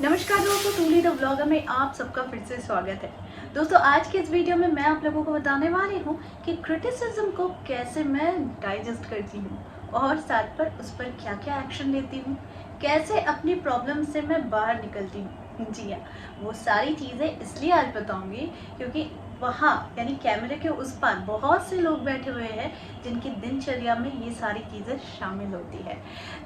नमस्कार दोस्तों, टूली the vlogger में आप सबका फिर से स्वागत है। दोस्तों, आज के इस वीडियो में मैं आप लोगों को बताने वाली हूँ कि क्रिटिसिज्म को कैसे मैं डाइजेस्ट करती हूँ और साथ पर उस पर क्या क्या एक्शन लेती हूँ, कैसे अपनी प्रॉब्लम से मैं बाहर निकलती हूँ। जी हाँ, वो सारी चीज़ें इसलिए आज बताऊँगी क्योंकि वहाँ यानी कैमरे के उस पार बहुत से लोग बैठे हुए हैं जिनकी दिनचर्या में ये सारी चीज़ें शामिल होती है।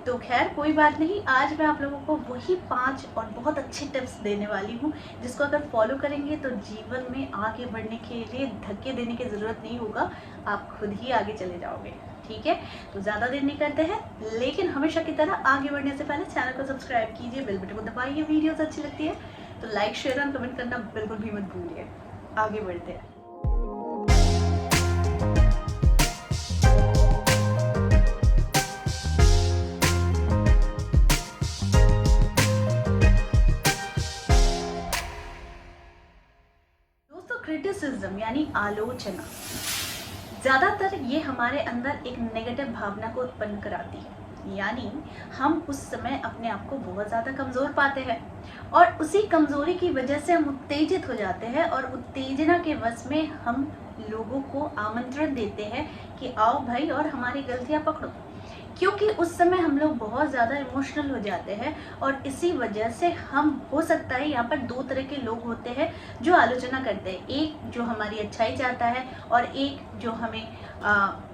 तो खैर कोई बात नहीं, आज मैं आप लोगों को वही 5 और बहुत अच्छे टिप्स देने वाली हूँ जिसको अगर फॉलो करेंगे तो जीवन में आगे बढ़ने के लिए धक्के देने की ज़रूरत नहीं होगा, आप खुद ही आगे चले जाओगे। ठीक है, तो ज़्यादा देर नहीं करते हैं, लेकिन हमेशा की तरह आगे बढ़ने से पहले चैनल को सब्सक्राइब कीजिए, बेल बटन को दबाइए। वीडियोस अच्छी लगती है तो लाइक, शेयर और कमेंट करना बिल्कुल भी मत भूलिए। आगे बढ़ते हैं। दोस्तों, क्रिटिसिज्म यानी आलोचना ज़्यादातर ये हमारे अंदर एक नेगेटिव भावना को उत्पन्न कराती है, यानी हम उस समय अपने आप को बहुत ज़्यादा कमज़ोर पाते हैं और उसी कमज़ोरी की वजह से हम उत्तेजित हो जाते हैं और उत्तेजना के वश में हम लोगों को आमंत्रण देते हैं कि आओ भाई और हमारी गलतियां पकड़ो, क्योंकि उस समय हम लोग बहुत ज़्यादा इमोशनल हो जाते हैं और इसी वजह से हम हो सकता है यहाँ पर 2 तरह के लोग होते हैं जो आलोचना करते हैं। एक जो हमारी अच्छाई चाहता है और एक जो हमें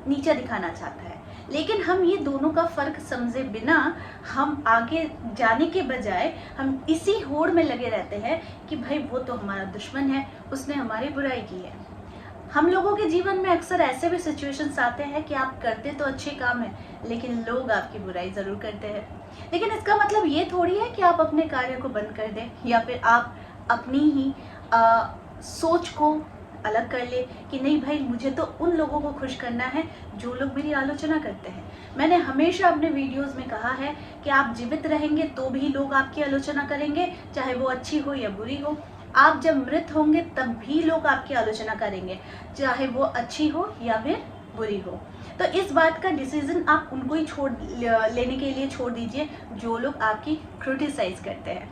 नीचा दिखाना चाहता है। लेकिन हम ये दोनों का फ़र्क समझे बिना हम आगे जाने के बजाय हम इसी होड़ में लगे रहते हैं कि भाई वो तो हमारा दुश्मन है, उसने हमारी बुराई की है। हम लोगों के जीवन में अक्सर ऐसे भी सिचुएशंस आते हैं कि आप करते तो अच्छे काम हैं लेकिन लोग आपकी बुराई ज़रूर करते हैं। लेकिन इसका मतलब ये थोड़ी है कि आप अपने कार्य को बंद कर दें या फिर आप अपनी ही सोच को अलग कर ले कि नहीं भाई, मुझे तो उन लोगों को खुश करना है जो लोग मेरी आलोचना करते हैं। मैंने हमेशा अपने वीडियोस में कहा है कि आप जीवित रहेंगे तो भी लोग आपकी आलोचना करेंगे, चाहे वो अच्छी हो या बुरी हो। आप जब मृत होंगे तब भी लोग आपकी आलोचना करेंगे, चाहे वो अच्छी हो या फिर बुरी हो। तो इस बात का डिसीजन आप उनको ही लेने के लिए छोड़ दीजिए जो लोग आपकी क्रिटिसाइज करते हैं।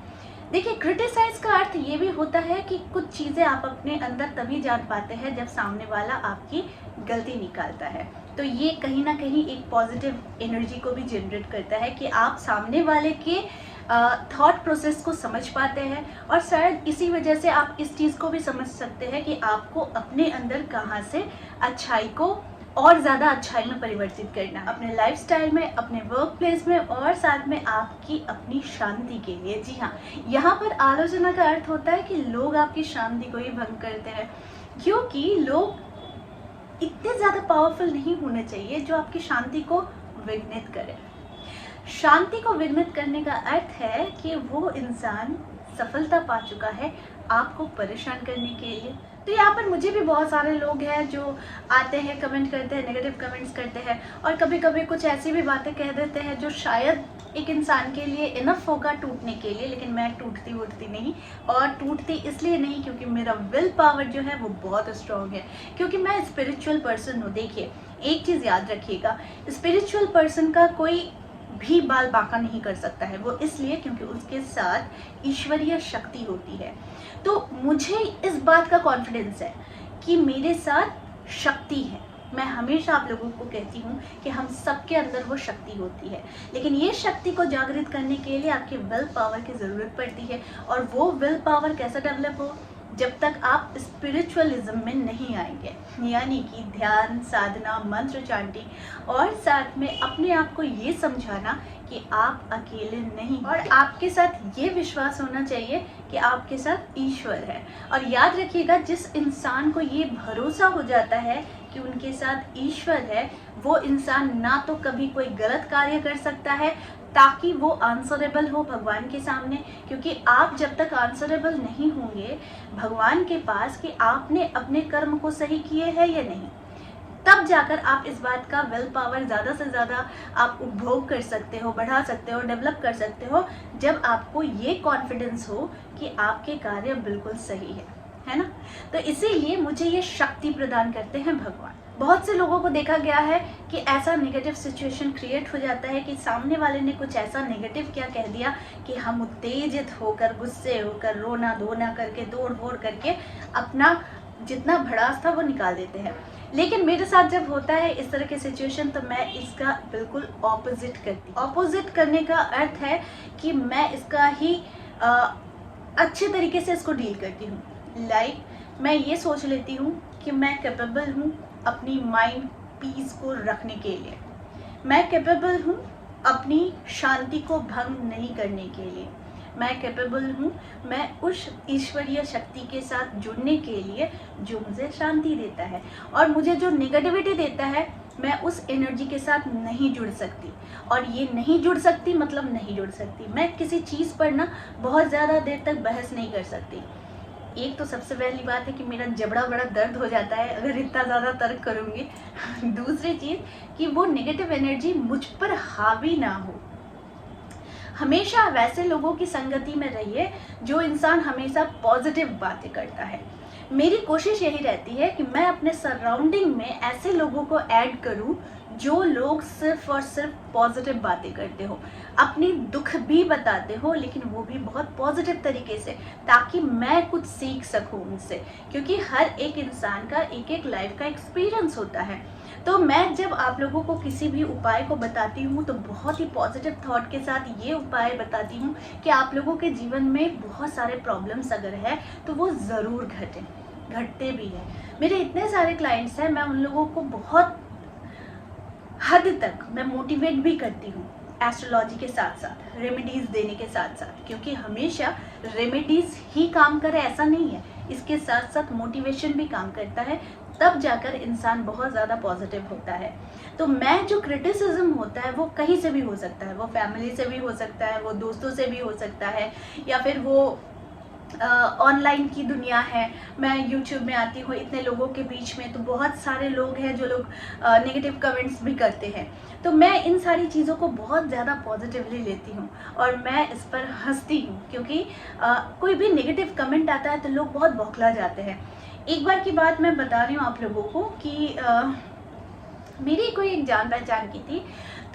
देखिए, क्रिटिसाइज का अर्थ ये भी होता है कि कुछ चीज़ें आप अपने अंदर तभी जान पाते हैं जब सामने वाला आपकी गलती निकालता है। तो ये कहीं ना कहीं एक पॉजिटिव एनर्जी को भी जनरेट करता है कि आप सामने वाले के थॉट प्रोसेस को समझ पाते हैं और शायद इसी वजह से आप इस चीज़ को भी समझ सकते हैं कि आपको अपने अंदर कहाँ से अच्छाई को और ज़्यादा अच्छाई में परिवर्तित करना है, अपने लाइफस्टाइल में, अपने वर्क प्लेस में और साथ में आपकी अपनी शांति के लिए। जी हाँ, यहाँ पर आलोचना का अर्थ होता है कि लोग आपकी शांति को ही भंग करते हैं, क्योंकि लोग इतने ज़्यादा पावरफुल नहीं होने चाहिए जो आपकी शांति को विघ्नित करे। शांति को विघ्नित करने का अर्थ है कि वो इंसान सफलता पा चुका है आपको परेशान करने के लिए। तो यहाँ पर मुझे भी बहुत सारे लोग हैं जो आते हैं, कमेंट करते हैं, नेगेटिव कमेंट्स करते हैं और कभी कभी कुछ ऐसी भी बातें कह देते हैं जो शायद एक इंसान के लिए इनफ होगा टूटने के लिए, लेकिन मैं टूटती वूटती नहीं। और टूटती इसलिए नहीं क्योंकि मेरा विल पावर जो है वो बहुत स्ट्रॉन्ग है, क्योंकि मैं स्पिरिचुअल पर्सन हूँ। देखिए, एक चीज़ याद रखिएगा, स्पिरिचुअल पर्सन का कोई भी बाल बांका नहीं कर सकता है, वो इसलिए क्योंकि उसके साथ ईश्वरीय शक्ति होती है। तो मुझे इस बात का कॉन्फिडेंस है कि मेरे साथ शक्ति है। मैं हमेशा आप लोगों को कहती हूँ कि हम सबके अंदर वो शक्ति होती है, लेकिन ये शक्ति को जागृत करने के लिए आपके विल पावर की ज़रूरत पड़ती है। और वो विल पावर कैसे डेवलप हो? जब तक आप स्पिरिचुअलिज्म में नहीं आएंगे, यानी कि ध्यान, साधना, मंत्र चांटिंग और साथ में अपने आप को ये समझाना कि आप अकेले नहीं, और आपके साथ ये विश्वास होना चाहिए कि आपके साथ ईश्वर है। और याद रखिएगा, जिस इंसान को ये भरोसा हो जाता है कि उनके साथ ईश्वर है, वो इंसान ना तो कभी कोई गलत कार्य कर सकता है ताकि वो आंसरेबल हो भगवान के सामने, क्योंकि आप जब तक आंसरेबल नहीं होंगे भगवान के पास कि आपने अपने कर्म को सही किए हैं या नहीं, तब जाकर आप इस बात का विल पावर ज़्यादा से ज़्यादा आप उपभोग कर सकते हो, बढ़ा सकते हो, डेवलप कर सकते हो, जब आपको ये कॉन्फिडेंस हो कि आपके कार्य बिल्कुल सही है ना। तो इसीलिए मुझे ये शक्ति प्रदान करते हैं भगवान। बहुत से लोगों को देखा गया है कि ऐसा नेगेटिव सिचुएशन क्रिएट हो जाता है कि सामने वाले ने कुछ ऐसा नेगेटिव क्या कह दिया कि हम उत्तेजित होकर, गुस्से होकर, रोना धोना करके, दौड़ वोड़ करके अपना जितना भड़ास था वो निकाल देते हैं। लेकिन मेरे साथ जब होता है इस तरह के सिचुएशन तो मैं इसका बिल्कुल ऑपोजिट करती हूँ। ऑपोजिट करने का अर्थ है कि मैं इसका ही अच्छे तरीके से इसको डील करती हूँ। मैं ये सोच लेती हूँ कि मैं कैपेबल हूँ अपनी माइंड पीस को रखने के लिए, मैं कैपेबल हूँ अपनी शांति को भंग नहीं करने के लिए, मैं कैपेबल हूँ मैं उस ईश्वरीय शक्ति के साथ जुड़ने के लिए जो मुझे शांति देता है, और मुझे जो नेगेटिविटी देता है मैं उस एनर्जी के साथ नहीं जुड़ सकती। और ये नहीं जुड़ सकती मतलब नहीं जुड़ सकती, मैं किसी चीज़ पर ना बहुत ज़्यादा देर तक बहस नहीं कर सकती। एक तो सबसे पहली बात है कि मेरा जबड़ा बड़ा दर्द हो जाता है अगर इतना ज़्यादा तर्क करूँगी। दूसरी चीज़ कि वो नेगेटिव एनर्जी मुझ पर हावी ना हो। हमेशा वैसे लोगों की संगति में रहिए जो इंसान हमेशा पॉजिटिव बातें करता है। मेरी कोशिश यही रहती है कि मैं अपने सराउंडिंग में ऐसे लोगों को ऐड करूं जो लोग सिर्फ और सिर्फ पॉजिटिव बातें करते हो, अपनी दुख भी बताते हो लेकिन वो भी बहुत पॉजिटिव तरीके से, ताकि मैं कुछ सीख सकूं उनसे, क्योंकि हर एक इंसान का एक एक लाइफ का एक्सपीरियंस होता है। तो मैं जब आप लोगों को किसी भी उपाय को बताती हूँ तो बहुत ही पॉजिटिव थॉट के साथ ये उपाय बताती हूँ कि आप लोगों के जीवन में बहुत सारे प्रॉब्लम्स अगर है तो वो ज़रूर घटते भी हैं। मेरे इतने सारे क्लाइंट्स हैं, मैं उन लोगों को बहुत हद तक मैं मोटिवेट भी करती हूँ एस्ट्रोलॉजी के साथ साथ, रेमेडीज़ देने के साथ साथ, क्योंकि हमेशा रेमेडीज़ ही काम करे ऐसा नहीं है, इसके साथ साथ मोटिवेशन भी काम करता है, तब जाकर इंसान बहुत ज़्यादा पॉजिटिव होता है। तो मैं जो क्रिटिसिज्म होता है वो कहीं से भी हो सकता है, वो फैमिली से भी हो सकता है, वो दोस्तों से भी हो सकता है, या फिर वो ऑनलाइन की दुनिया है। मैं यूट्यूब में आती हूँ इतने लोगों के बीच में, तो बहुत सारे लोग हैं जो लोग नेगेटिव कमेंट्स भी करते हैं, तो मैं इन सारी चीज़ों को बहुत ज़्यादा पॉजिटिवली लेती हूँ और मैं इस पर हंसती हूँ, क्योंकि कोई भी नेगेटिव कमेंट आता है तो लोग बहुत बौखला जाते हैं। एक बार की बात मैं बता रही हूँ आप लोगों को कि मेरी कोई एक जान पहचान की थी,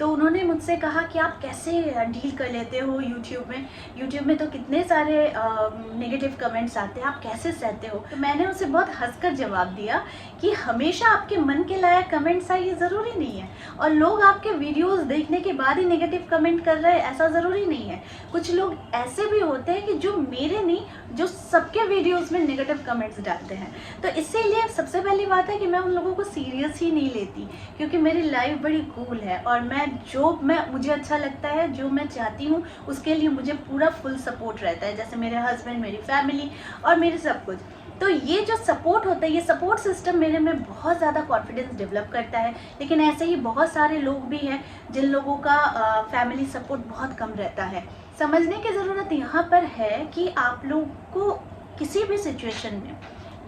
तो उन्होंने मुझसे कहा कि आप कैसे डील कर लेते हो यूट्यूब में तो कितने सारे नेगेटिव कमेंट्स आते हैं, आप कैसे सहते हो। तो मैंने उसे बहुत हंसकर जवाब दिया कि हमेशा आपके मन के लायक कमेंट्स आए ये ज़रूरी नहीं है, और लोग आपके वीडियोस देखने के बाद ही नेगेटिव कमेंट कर रहे हैं ऐसा ज़रूरी नहीं है। कुछ लोग ऐसे भी होते हैं कि जो मेरे नहीं, जो सबके वीडियोज़ में नेगेटिव कमेंट्स डालते हैं। तो इसीलिए सबसे पहली बात है कि मैं उन लोगों को सीरियस ही नहीं लेती, क्योंकि मेरी लाइफ बड़ी कूल है और मुझे अच्छा लगता है, जो मैं चाहती हूँ उसके लिए मुझे पूरा फुल सपोर्ट रहता है, जैसे मेरे हस्बैंड, मेरी फैमिली और मेरे सब कुछ। तो ये जो सपोर्ट होता है, ये सपोर्ट सिस्टम मेरे में बहुत ज़्यादा कॉन्फिडेंस डेवलप करता है। लेकिन ऐसे ही बहुत सारे लोग भी हैं जिन लोगों का फैमिली सपोर्ट बहुत कम रहता है। समझने की ज़रूरत यहाँ पर है कि आप लोग को किसी भी सिचुएशन में,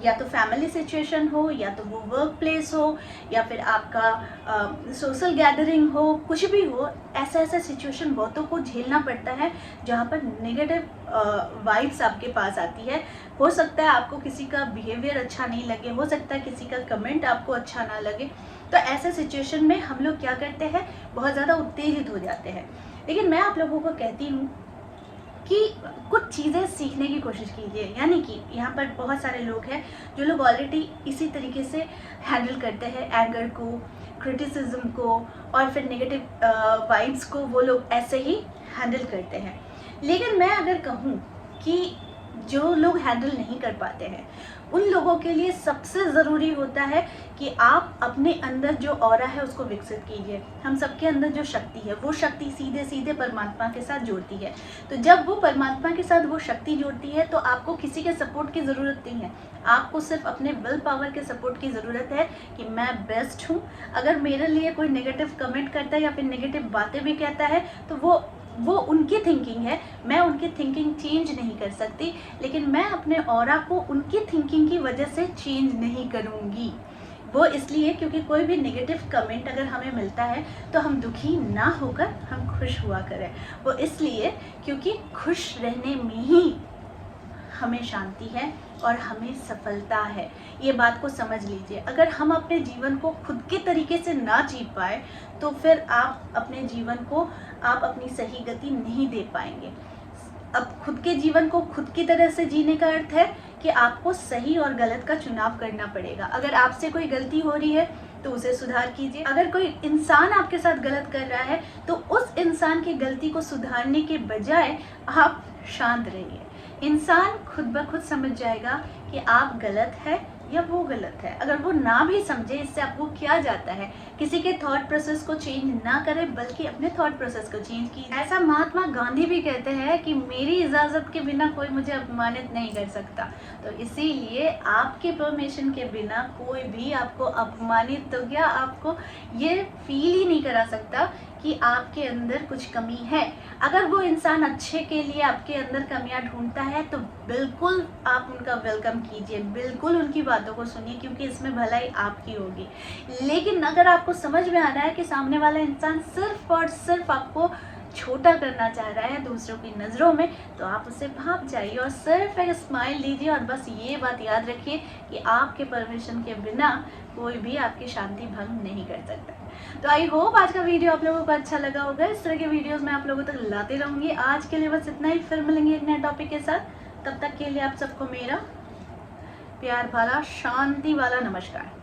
या तो फैमिली सिचुएशन हो, या तो वो वर्क प्लेस हो, या फिर आपका सोशल गैदरिंग हो, कुछ भी हो, ऐसा सिचुएशन बहुतों को झेलना पड़ता है जहाँ पर नेगेटिव वाइब्स आपके पास आती है। हो सकता है आपको किसी का बिहेवियर अच्छा नहीं लगे, हो सकता है किसी का कमेंट आपको अच्छा ना लगे, तो ऐसे सिचुएशन में हम लोग क्या करते हैं, बहुत ज़्यादा उत्तेजित हो जाते हैं। लेकिन मैं आप लोगों को कहती हूँ कि कुछ चीज़ें सीखने की कोशिश कीजिए। यानी कि यहाँ पर बहुत सारे लोग हैं जो लोग ऑलरेडी इसी तरीके से हैंडल करते हैं एंगर को, क्रिटिसिज्म को और फिर नेगेटिव वाइब्स को, वो लोग ऐसे ही हैंडल करते हैं। लेकिन मैं अगर कहूँ कि जो लोग हैंडल नहीं कर पाते हैं उन लोगों के लिए सबसे ज़रूरी होता है कि आप अपने अंदर जो ऑरा है उसको विकसित कीजिए। हम सबके अंदर जो शक्ति है वो शक्ति सीधे सीधे परमात्मा के साथ जुड़ती है। तो जब वो परमात्मा के साथ वो शक्ति जुड़ती है तो आपको किसी के सपोर्ट की ज़रूरत नहीं है, आपको सिर्फ अपने विल पावर के सपोर्ट की ज़रूरत है कि मैं बेस्ट हूँ। अगर मेरे लिए कोई नेगेटिव कमेंट करता है या फिर नेगेटिव बातें भी कहता है तो वो उनकी थिंकिंग है, मैं उनकी थिंकिंग चेंज नहीं कर सकती, लेकिन मैं अपने ऑरा को उनकी थिंकिंग की वजह से चेंज नहीं करूँगी। वो इसलिए क्योंकि कोई भी नेगेटिव कमेंट अगर हमें मिलता है तो हम दुखी ना होकर हम खुश हुआ करें। वो इसलिए क्योंकि खुश रहने में ही हमें शांति है, और हमें सफलता है। ये बात को समझ लीजिए। अगर हम अपने जीवन को खुद के तरीके से ना जी पाए तो फिर आप अपने जीवन को आप अपनी सही गति नहीं दे पाएंगे। अब खुद के जीवन को खुद की तरह से जीने का अर्थ है कि आपको सही और गलत का चुनाव करना पड़ेगा। अगर आपसे कोई गलती हो रही है तो उसे सुधार कीजिए। अगर कोई इंसान आपके साथ गलत कर रहा है तो उस इंसान की गलती को सुधारने के बजाय आप शांत रहिए। इंसान खुद ब खुद समझ जाएगा कि आप गलत है या वो गलत है। अगर वो ना भी समझे, इससे आपको क्या जाता है। किसी के थॉट प्रोसेस को चेंज ना करें बल्कि अपने थॉट प्रोसेस को चेंज कीजिए। ऐसा महात्मा गांधी भी कहते हैं कि मेरी इजाज़त के बिना कोई मुझे अपमानित नहीं कर सकता। तो इसीलिए आपके परमिशन के बिना कोई भी आपको अपमानित तो क्या आपको ये फील ही नहीं करा सकता कि आपके अंदर कुछ कमी है। अगर वो इंसान अच्छे के लिए आपके अंदर कमियां ढूंढता है तो बिल्कुल आप उनका वेलकम कीजिए, बिल्कुल उनकी बातों को सुनिए, क्योंकि इसमें भलाई आपकी होगी। लेकिन अगर आपको समझ में आ रहा है कि सामने वाला इंसान सिर्फ और सिर्फ आपको छोटा करना चाह रहा है दूसरों की नज़रों में, तो आप उससे भाग जाइए और सिर्फ एक स्माइल दीजिए और बस ये बात याद रखिए कि आपके परमिशन के बिना कोई भी आपकी शांति भंग नहीं कर सकता। तो आई होप आज का वीडियो आप लोगों को अच्छा लगा होगा। इस तरह के वीडियोस मैं आप लोगों तक लाते रहूँगी। आज के लिए बस इतना ही, फिर मिलेंगे एक नए टॉपिक के साथ। तब तक के लिए आप सबको मेरा प्यार वाला, शांति वाला नमस्कार।